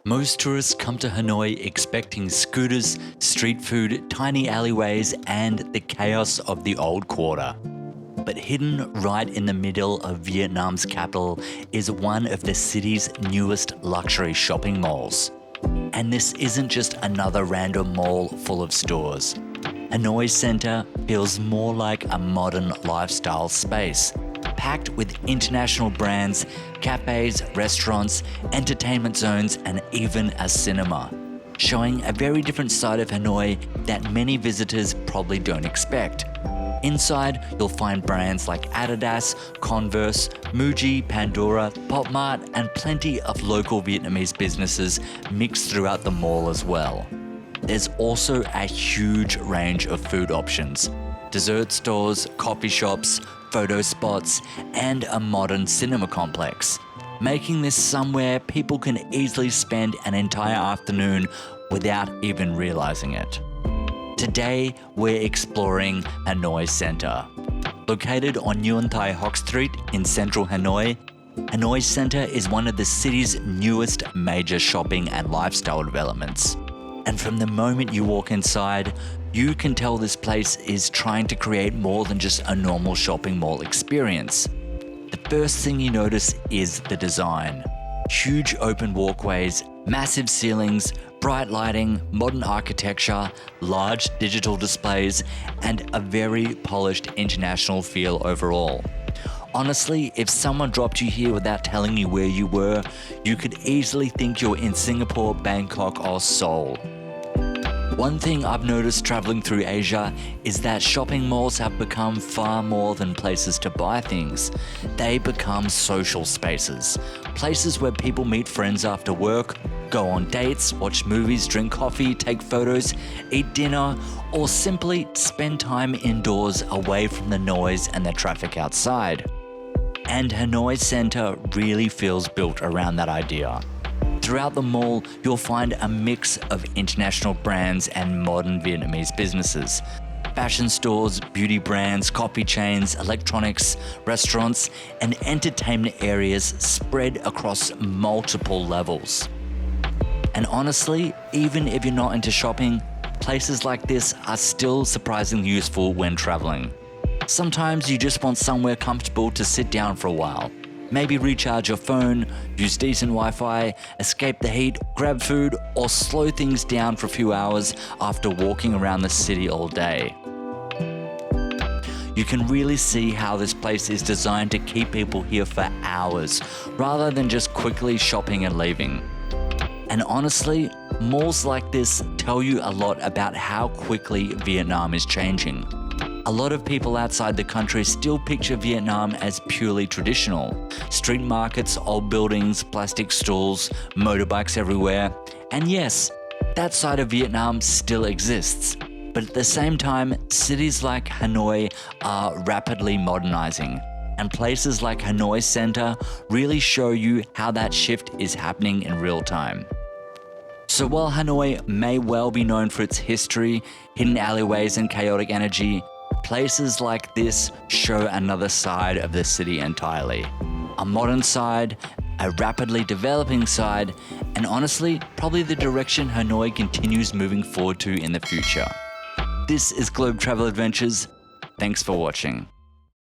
Most tourists come to Hanoi expecting scooters, street food, tiny alleyways, and the chaos of the old quarter. But hidden right in the middle of Vietnam's capital is one of the city's newest luxury shopping malls. And this isn't just another random mall full of stores. Hanoi Centre feels more like a modern lifestyle space, packed with international brands, cafes, restaurants, entertainment zones, and even a cinema, showing a very different side of Hanoi that many visitors probably don't expect. Inside, you'll find brands like Adidas, Converse, MUJI, Pandora, MART, and plenty of local Vietnamese businesses mixed throughout the mall as well. There's also a huge range of food options, dessert stores, coffee shops, photo spots, and a modern cinema complex, making this somewhere people can easily spend an entire afternoon without even realizing it. Today, we're exploring Hanoi Centre. Located on Nguyen Thai Hoc Street in central Hanoi, Hanoi Centre is one of the city's newest major shopping and lifestyle developments. And from the moment you walk inside, you can tell this place is trying to create more than just a normal shopping mall experience. The first thing you notice is the design. Huge open walkways, massive ceilings, bright lighting, modern architecture, large digital displays, and a very polished international feel overall. Honestly, if someone dropped you here without telling you where you were, you could easily think you're in Singapore, Bangkok, or Seoul. One thing I've noticed traveling through Asia is that shopping malls have become far more than places to buy things. They become social spaces, places where people meet friends after work, go on dates, watch movies, drink coffee, take photos, eat dinner, or simply spend time indoors away from the noise and the traffic outside. And Hanoi Centre really feels built around that idea. Throughout the mall, you'll find a mix of international brands and modern Vietnamese businesses. Fashion stores, beauty brands, coffee chains, electronics, restaurants, and entertainment areas spread across multiple levels. And honestly, even if you're not into shopping, places like this are still surprisingly useful when traveling. Sometimes you just want somewhere comfortable to sit down for a while. Maybe recharge your phone, use decent Wi-Fi, escape the heat, grab food, or slow things down for a few hours after walking around the city all day. You can really see how this place is designed to keep people here for hours, rather than just quickly shopping and leaving. And honestly, malls like this tell you a lot about how quickly Vietnam is changing. A lot of people outside the country still picture Vietnam as purely traditional. Street markets, old buildings, plastic stools, motorbikes everywhere. And yes, that side of Vietnam still exists. But at the same time, cities like Hanoi are rapidly modernizing. And places like Hanoi Centre really show you how that shift is happening in real time. So while Hanoi may well be known for its history, hidden alleyways, and chaotic energy, places like this show another side of the city entirely. A modern side, a rapidly developing side, and honestly, probably the direction Hanoi continues moving forward to in the future. This is Globe Travel Adventures. Thanks for watching.